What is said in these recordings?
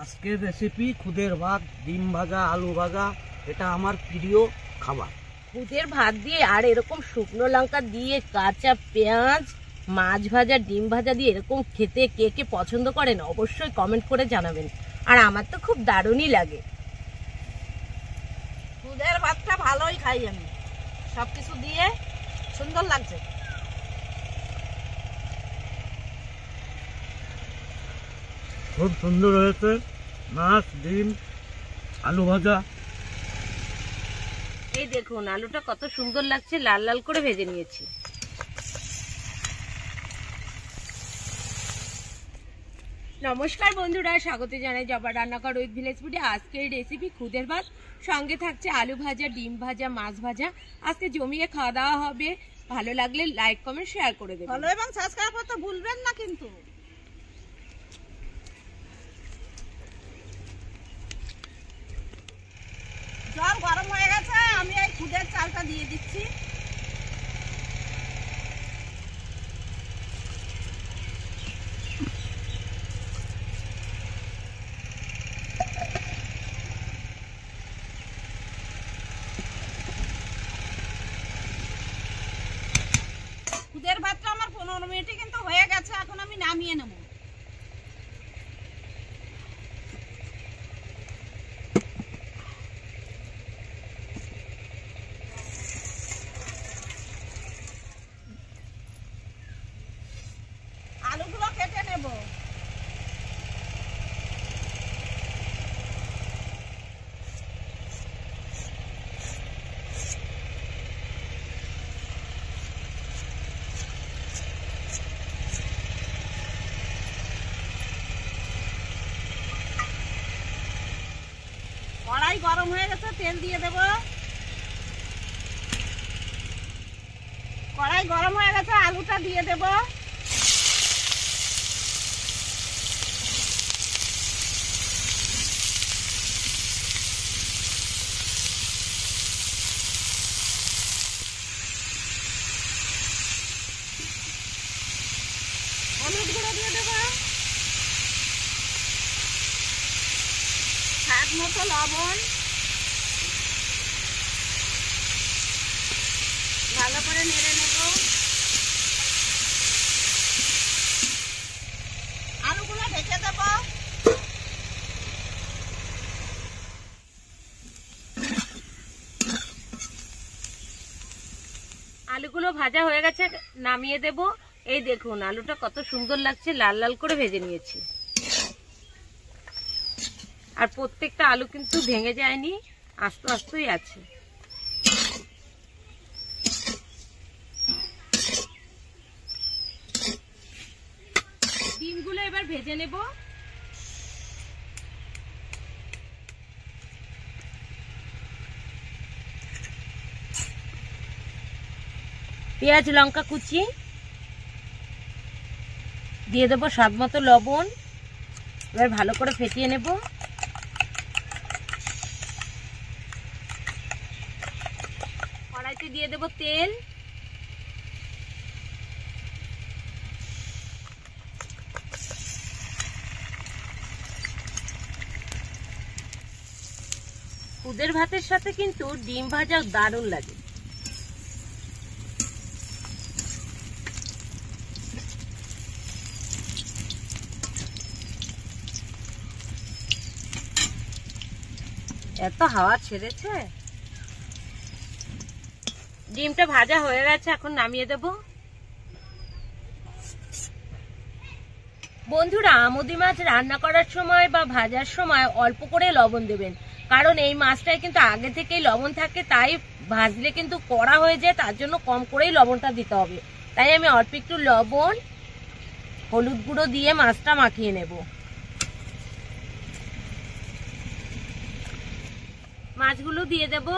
আজকের রেসিপি খুদের ভাত, ডিম ভাজা, আলু ভাজা। এটা আমার প্রিয় খাবার। খুদের ভাত দিয়ে আর এরকম শুকনো লঙ্কা দিয়ে, কাঁচা পেঁয়াজ, মাছ ভাজা, ডিম ভাজা দিয়ে এরকম খেতে কে কে পছন্দ করেন অবশ্যই কমেন্ট করে জানাবেন। আর আমার তো খুব দারুণই লাগে। খুদের ভাতটা ভালোই খাই আমি, সবকিছু দিয়ে সুন্দর লাগছে। খুব সুন্দর হয়েছে। মাছ, ডিম, আলু ভাজা। এই দেখুন আলুটা কত সুন্দর লাগছে, লাল লাল করে ভেজে নিয়েছি। নমস্কার বন্ধুরা, স্বাগত জানাই জবা রান্নাঘর উইথ ভিলেজ ফুডে। আজকের রেসিপি খুদের ভাত, সঙ্গে থাকছে আলু ভাজা, ডিম ভাজা, মাছ ভাজা। আজকে জমিয়ে খাওয়া দাওয়া হবে। ভালো লাগলে লাইক কমেন্ট শেয়ার করে দেবেন। ফলো এবং সাবস্ক্রাইব করতে ভুলবেন না কিন্তু। জল গরম হয়ে গেছে, আমি এই খুদের চালটা দিয়ে দিচ্ছি। খুদের ভাতটা আমার 15 মিনিটে কিন্তু হয়ে গেছে, এখন আমি নামিয়ে নেব। আলুগুলো কেটে নেব। কড়াই গরম হয়ে গেছে, তেল দিয়ে দেব। কড়াই গরম হয়ে গেছে, আলুটা দিয়ে দেব। হলুদ গুঁড়ো দিয়ে দেব, স্বাদ মতো লবণ, ভালো করে নেড়ে নেব। আলুগুলো ঢেকে দেব। আলুগুলো ভাজা হয়ে গেছে, নামিয়ে দেব। এই দেখুন আলুটা কত সুন্দর লাগছে, লাল লাল করে ভেজে নিয়েছি। আর প্রত্যেকটা আলু কিন্তু ভেঙে যায়নি, আস্তে আস্তেই আছে। ডিমগুলো এবার ভেজে নেব। পেঁয়াজ, লঙ্কা কুচি দিয়ে দেবো, স্বাদ মতো লবণ। এবার ভালো করে ফেটিয়ে নেব। কড়াইতে দিয়ে দেব তেল। খুদের ভাতের সাথে কিন্তু ডিম ভাজা দারুণ লাগে। এত হাওয়া ছেড়েছে। ডিমটা ভাজা হয়ে গেছে, এখন নামিয়ে দেব। বন্ধুরা, আমুদি মাছ রান্না করার সময় বা ভাজার সময় অল্প করে লবণ দেবেন, কারণ এই মাছটায় কিন্তু আগে থেকেই লবণ থাকে, তাই ভাজলে কিন্তু কড়া হয়ে যায়। তার জন্য কম করেই লবণটা দিতে হবে। তাই আমি অল্প একটু লবণ, হলুদ গুঁড়ো দিয়ে মাছটা মাখিয়ে নেব। মাছগুলো দিয়ে দেব।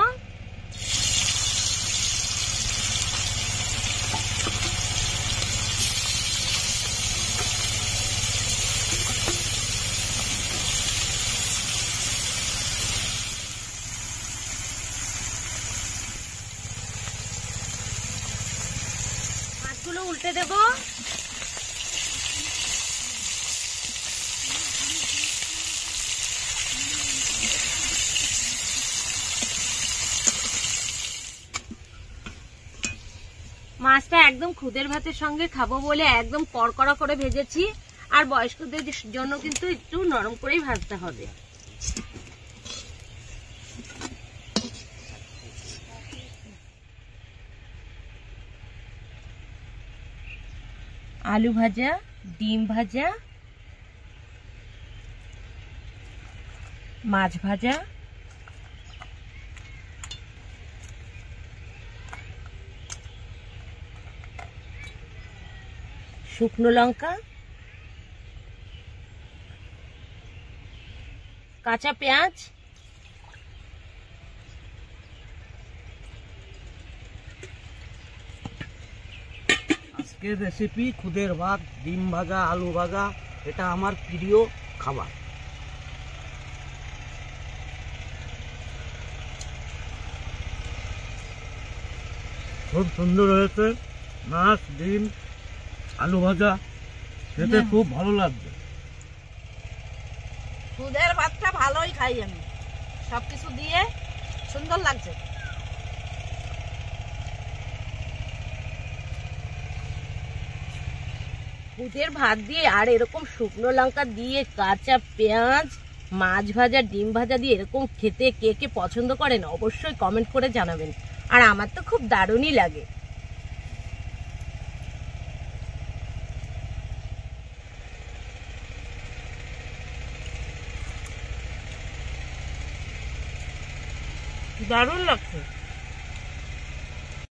মাছগুলো উল্টে দেব। মাছটা একদম খুদের ভাতের সঙ্গে খাবো বলে একদম কড়কড়া করে ভেজেছি। আর বয়স্কদের জন্য কিন্তু একটু নরম করেই ভাজতে হবে। আলু ভাজা, ডিম ভাজা, মাছ ভাজা, শুকনো লঙ্কা, কাঁচা পেঁয়াজ, আজকের রেসিপি খুদের ভাত, ডিম ভাজা, আলু ভাজা, এটা আমার প্রিয় খাবার। খুব সুন্দর হয়েছে। মাছ, ডিম, আলু ভাজা খেতে খুব ভালো লাগবে। খুদের ভাতটা ভালোই খাই আমি, সবকিছু দিয়ে সুন্দর লাগছে। খুদের ভাত দিয়ে আর এরকম শুকনো লঙ্কা দিয়ে, কাঁচা পেঁয়াজ, মাছ ভাজা, ডিম ভাজা দিয়ে এরকম খেতে কে কে পছন্দ করেন অবশ্যই কমেন্ট করে জানাবেন। আর আমার তো খুব দারুণই লাগে। দারুণ লাগছে।